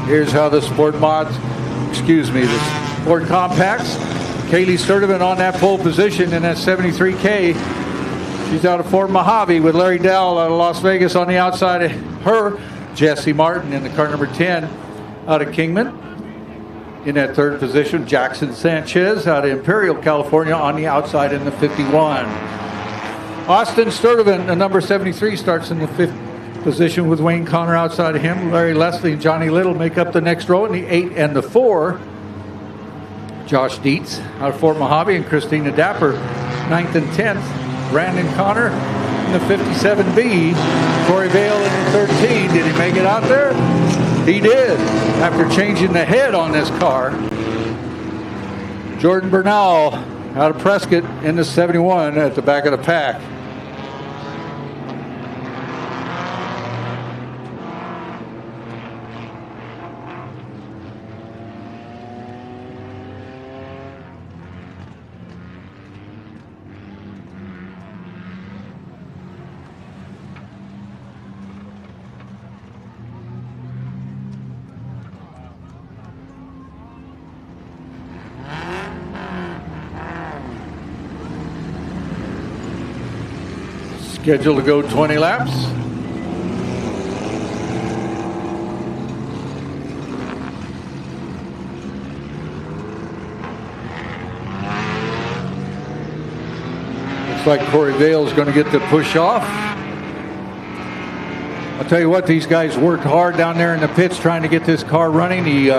Here's how the Sport Compacts. Kaylee Sturdivant on that pole position in that 73K. She's out of Fort Mohave with Larry Dowell out of Las Vegas on the outside of her. Jesse Martin in the car number 10 out of Kingman. In that third position, Jackson Sanchez out of Imperial, California on the outside in the 51. Austin Sturdivant, the number 73, starts in the fifth position with Wayne Connor outside of him. Larry Leslie and Johnny Little make up the next row in the 8 and the 4. Josh Dietz out of Fort Mohave and Christina Dapper, 9th and 10th. Brandon Connor in the 57B. Corey Vale in the 13. Did he make it out there? He did, after changing the head on this car. Jordan Bernal out of Prescott in the 71 at the back of the pack. Scheduled to go 20 laps. Looks like Corey Vale is going to get the push off. I'll tell you what, these guys worked hard down there in the pits trying to get this car running. He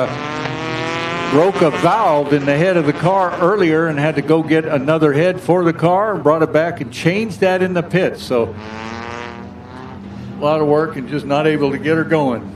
broke a valve in the head of the car earlier and had to go get another head for the car, brought it back and changed that in the pits. So a lot of work and just not able to get her going.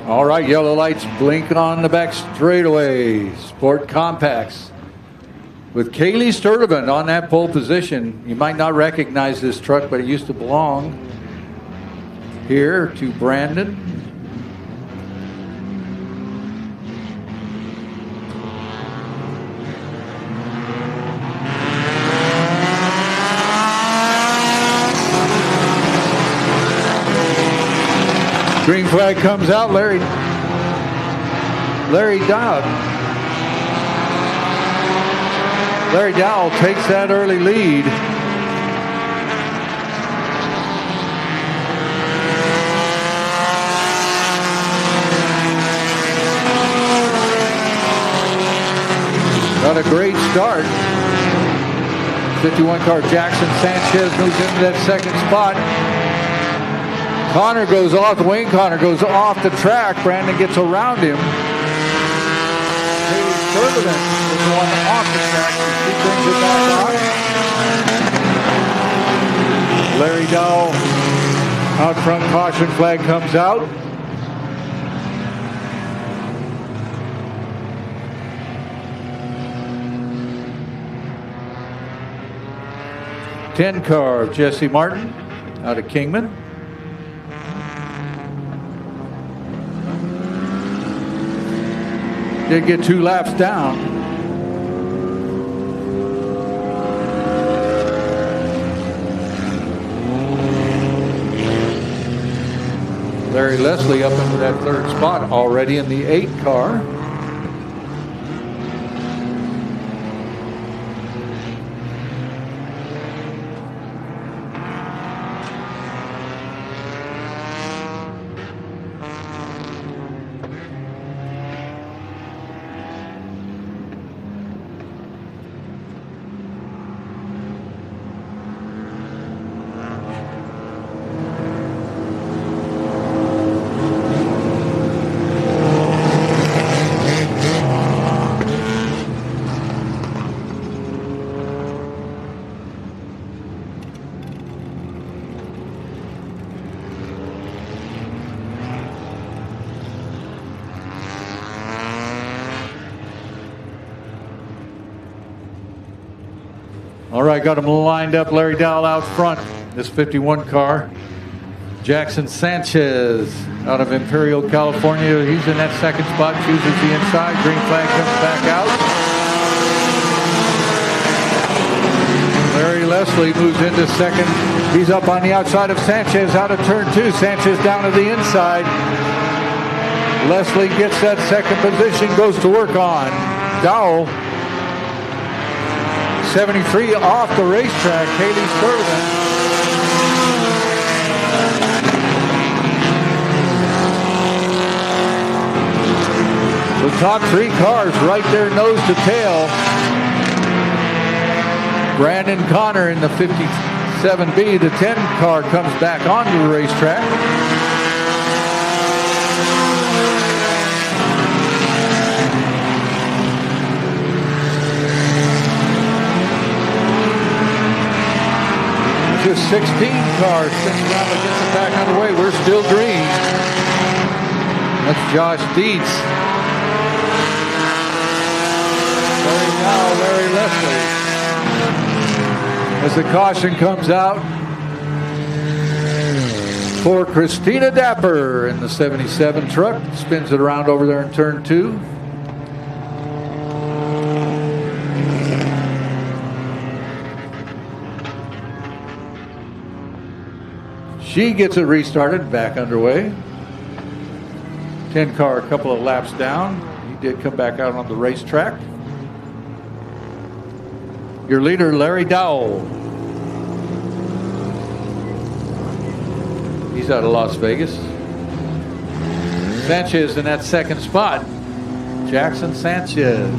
All right, yellow lights blink on the back straightaway. Sport Compacts with Kaylee Sturdivant on that pole position. You might not recognize this truck, but it used to belong here to Brandon. Green flag comes out. Larry Dowell. Larry Dowell takes that early lead. Got a great start. 51 car Jackson Sanchez moves into that second spot. Connor goes off, Wayne Connor goes off the track. Brandon gets around him. Sturdivant is going off the track. He brings it back on. Larry Dowell out front, caution flag comes out. Ten car of Jesse Martin out of Kingman. Did get 2 laps down. Larry Leslie up into that third spot already in the 8 car. All right, got them lined up. Larry Dowell out front. This 51 car, Jackson Sanchez out of Imperial, California. He's in that second spot, chooses the inside. Green flag comes back out. Larry Leslie moves into second. He's up on the outside of Sanchez out of turn 2. Sanchez down to the inside. Leslie gets that second position, goes to work on Dowell. 73 off the racetrack, Kaylee Sturtevant. The top 3 cars right there nose to tail. Brandon Connor in the 57B. The 10 car comes back onto the racetrack. This 16 car spins around and gets it back underway. We're still green. That's Josh Dietz. Larry Leslie. As the caution comes out for Christina Dapper in the 77 truck. Spins it around over there in turn 2. She gets it restarted, back underway. 10 car a couple of laps down. He did come back out on the racetrack. Your leader, Larry Dowell. He's out of Las Vegas. Sanchez in that second spot. Jackson Sanchez.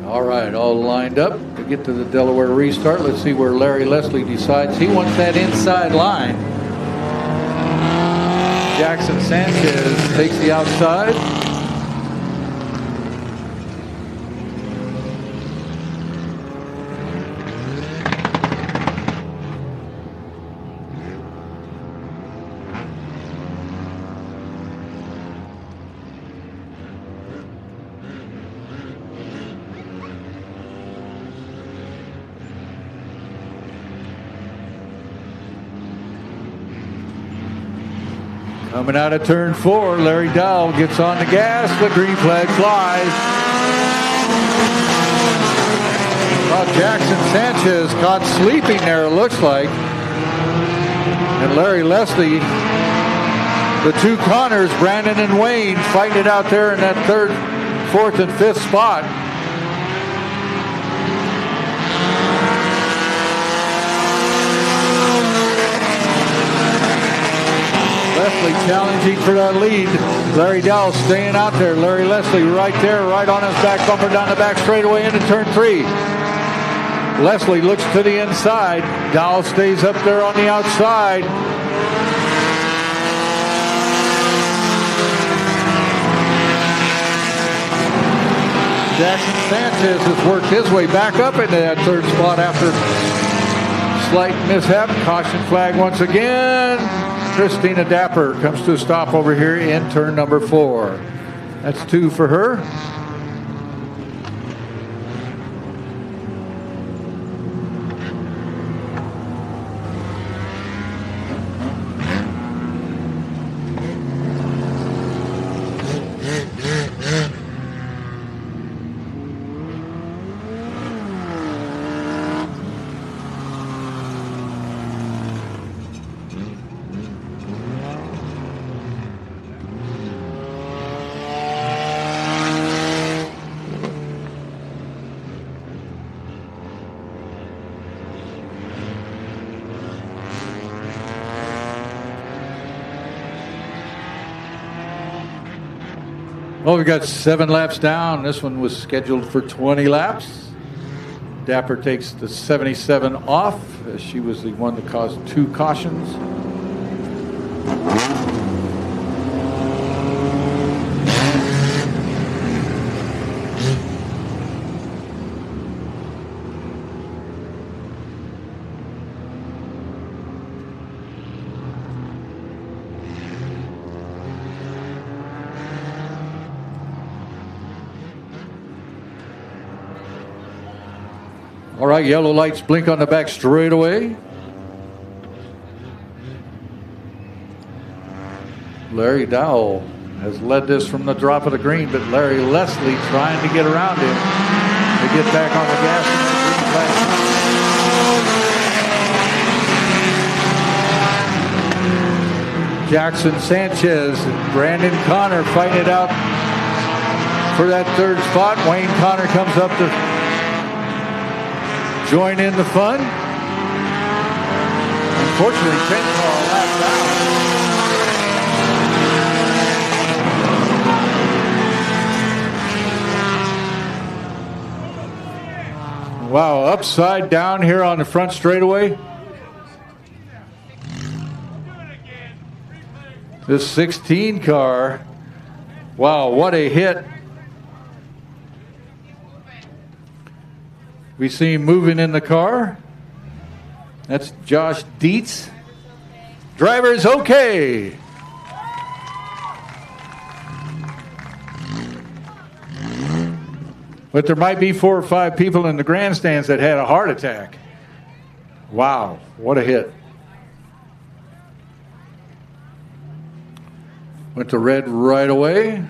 All right, all lined up to get to the Delaware restart. Let's see where Larry Leslie decides. He wants that inside line. Jackson Sanchez takes the outside. Coming out of turn 4, Larry Dowell gets on the gas. The green flag flies. Well, Jackson Sanchez caught sleeping there, it looks like. And Larry Leslie, the 2 Connors, Brandon and Wayne, fighting it out there in that 3rd, 4th, and 5th spot. Leslie challenging for that lead. Larry Dowell staying out there. Larry Leslie right there, right on his back bumper down the back straightaway into turn 3. Leslie looks to the inside. Dowell stays up there on the outside. Jackson Sanchez has worked his way back up into that 3rd spot after slight mishap. Caution flag once again. Christina Dapper comes to a stop over here in turn number 4. That's 2 for her. Well, we got 7 laps down. This one was scheduled for 20 laps. Dapper takes the 77 off. She was the one that caused 2 cautions. All right, yellow lights blink on the back straightaway. Larry Dowell has led this from the drop of the green, but Larry Leslie trying to get around him to get back on the gas. Jackson Sanchez and Brandon Connor fighting it out for that 3rd spot. Wayne Connor comes up to join in the fun. Unfortunately, 10 car lap down. Wow, upside down here on the front straightaway. This 16 car. Wow, what a hit. We see him moving in the car. That's Josh Dietz. Driver is okay. But there might be 4 or 5 people in the grandstands that had a heart attack. Wow, what a hit. Went to red right away.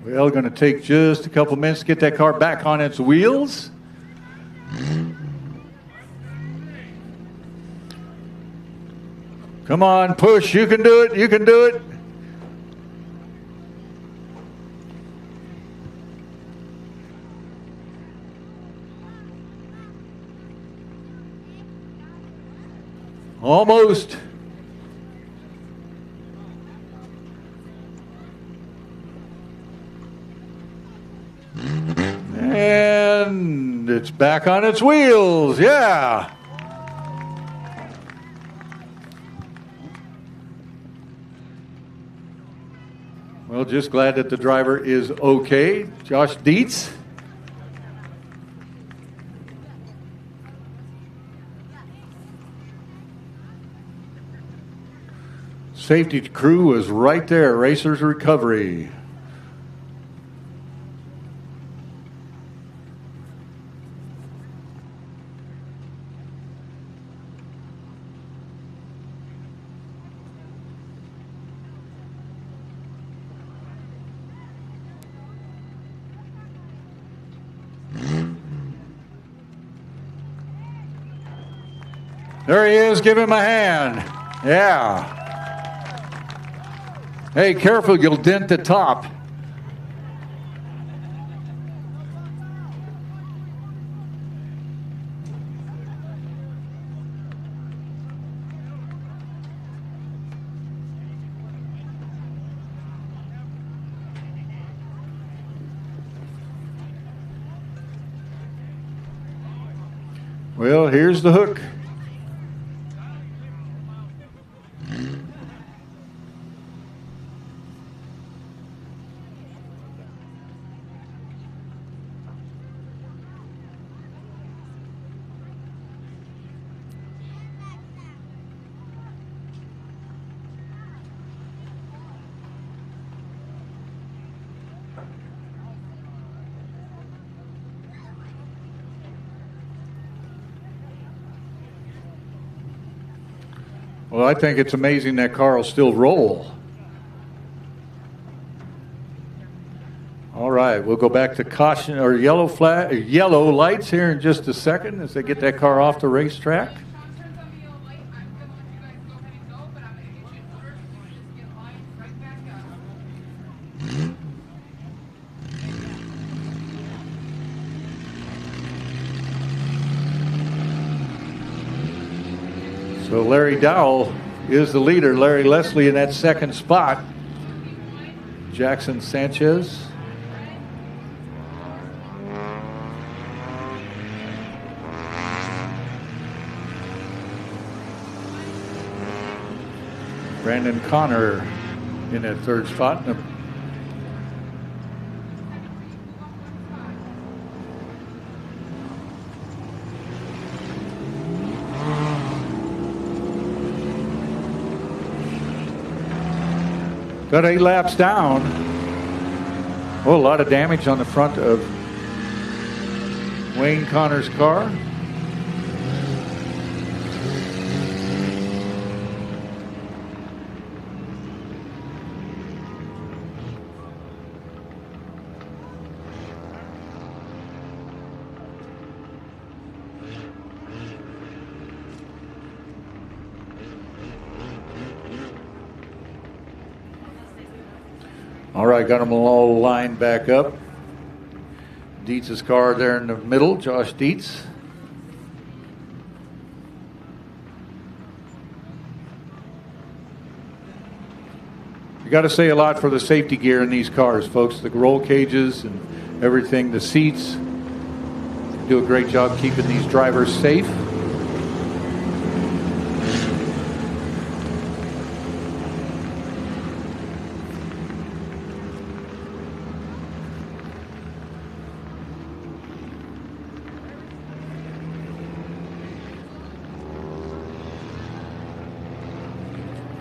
Well, going to take just a couple minutes to get that car back on its wheels. Come on, push. You can do it. You can do it. Almost. And it's back on its wheels. Yeah. Well, just glad that the driver is okay. Josh Dietz. Safety crew was right there. Racers recovery. There he is. Give him a hand. Yeah. Hey, careful, you'll dent the top. Well, here's the hook. Well, I think it's amazing that car will still roll. All right, we'll go back to caution or yellow lights here in just a second as they get that car off the racetrack. So Larry Dowell is the leader. Larry Leslie in that second spot. Jackson Sanchez. Brandon Connor in that third spot. Got 8 laps down. Oh, a lot of damage on the front of Wayne Connor's car. All right, got them all lined back up. Dietz's car there in the middle, Josh Dietz. You got to say a lot for the safety gear in these cars, folks. The roll cages and everything, the seats. Do a great job keeping these drivers safe.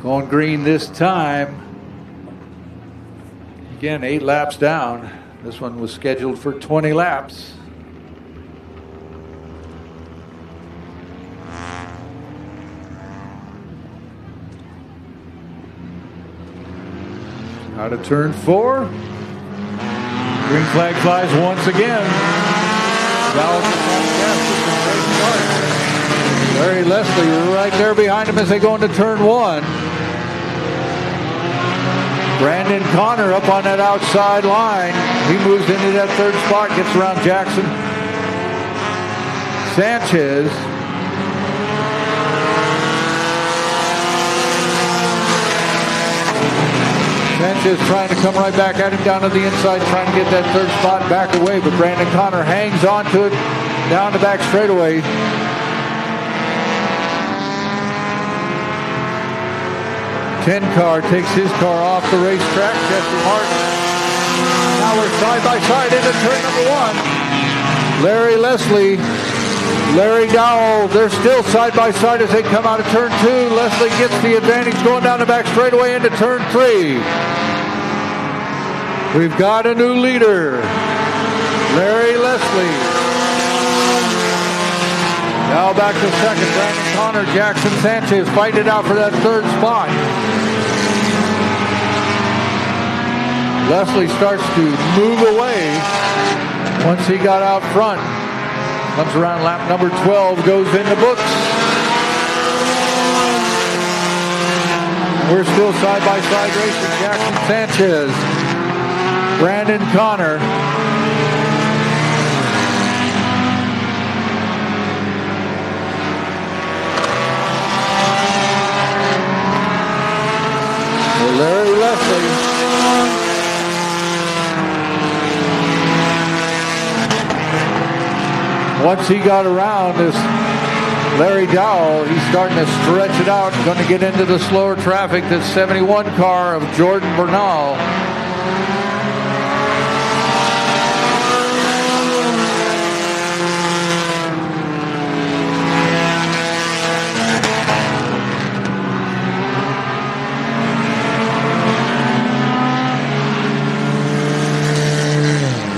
Going green this time. Again, 8 laps down. This one was scheduled for 20 laps. Out of turn 4. Green flag flies once again. Larry Leslie right there behind him as they go into turn 1. Brandon Connor up on that outside line. He moves into that third spot, gets around Jackson Sanchez. Sanchez trying to come right back at him down to the inside, trying to get that third spot back away, but Brandon Connor hangs on to it down the back straightaway. 10 car takes his car off the racetrack. Jesse Martin. Now we're side by side into turn number 1. Larry Leslie, Larry Dowell, they're still side by side as they come out of turn 2. Leslie gets the advantage going down the back straightaway into turn 3. We've got a new leader, Larry Leslie. Now back to second, Brandon Connor, Jackson Sanchez fighting it out for that third spot. Leslie starts to move away once he got out front. Comes around lap number 12, goes in the books. We're still side by side racing. Jackson Sanchez, Brandon Connor. Larry Leslie. Once he got around this Larry Dowell, he's starting to stretch it out, going to get into the slower traffic. This 71 car of Jordan Bernal.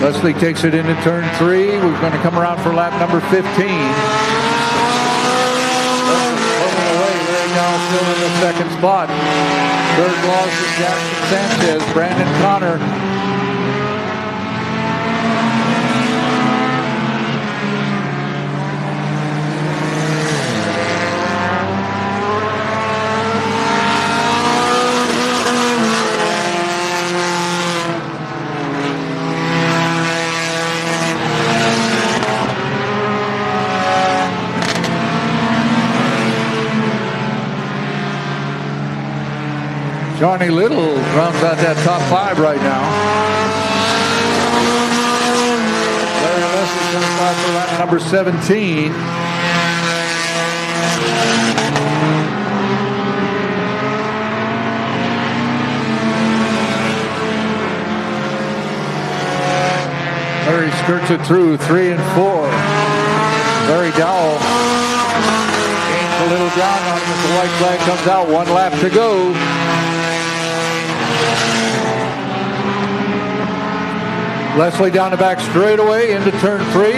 Leslie takes it into turn 3. We're going to come around for lap number 15. Pulling away. Larry Dowell still in the second spot. Third loss is Jackson Sanchez. Brandon Connor. Johnny Little rounds out that top 5 right now. Larry Leslie comes by for lap number 17. Larry skirts it through 3 and 4. Larry Dowell gains a little ground on him as the white flag comes out. 1 lap to go. Leslie down the back straightaway into turn 3.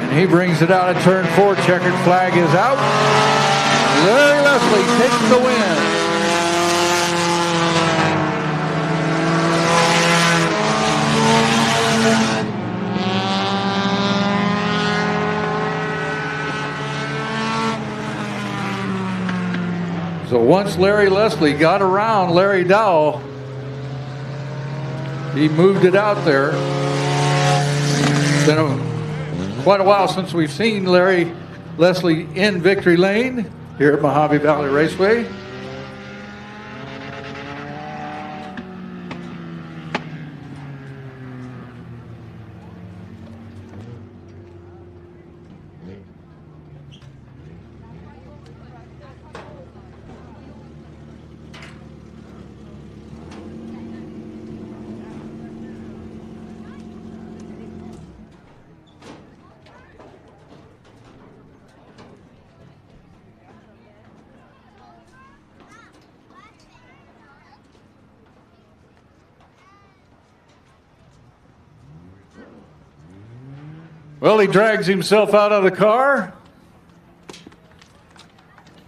And he brings it out at turn 4. Checkered flag is out. Larry Leslie takes the win. So once Larry Leslie got around Larry Dowell, he moved it out there. It's been quite a while since we've seen Larry Leslie in victory lane here at Mohave Valley Raceway. Well, he drags himself out of the car.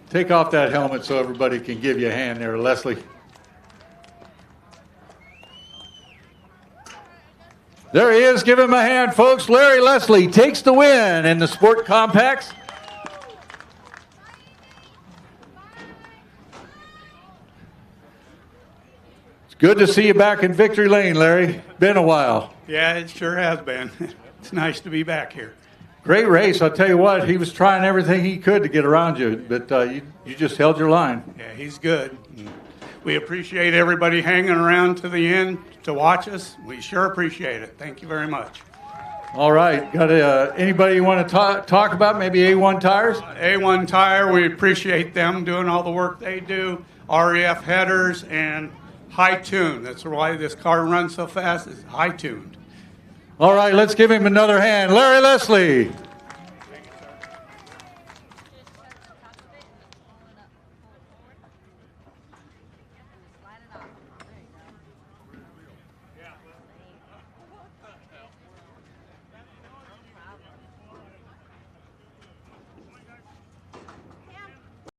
Take off that helmet so everybody can give you a hand there, Leslie. There he is. Give him a hand, folks. Larry Leslie takes the win in the Sport Compacts. It's good to see you back in victory lane, Larry. Been a while. Yeah, it sure has been. It's nice to be back here. Great race. I'll tell you what, he was trying everything he could to get around you, but you just held your line. Yeah, he's good. We appreciate everybody hanging around to the end to watch us. We sure appreciate it. Thank you very much. All right. Got anybody you want to talk about? Maybe A1 Tires? A1 Tire, we appreciate them doing all the work they do. REF headers and high tune. That's why this car runs so fast. It's high tuned. All right, let's give him another hand. Larry Leslie.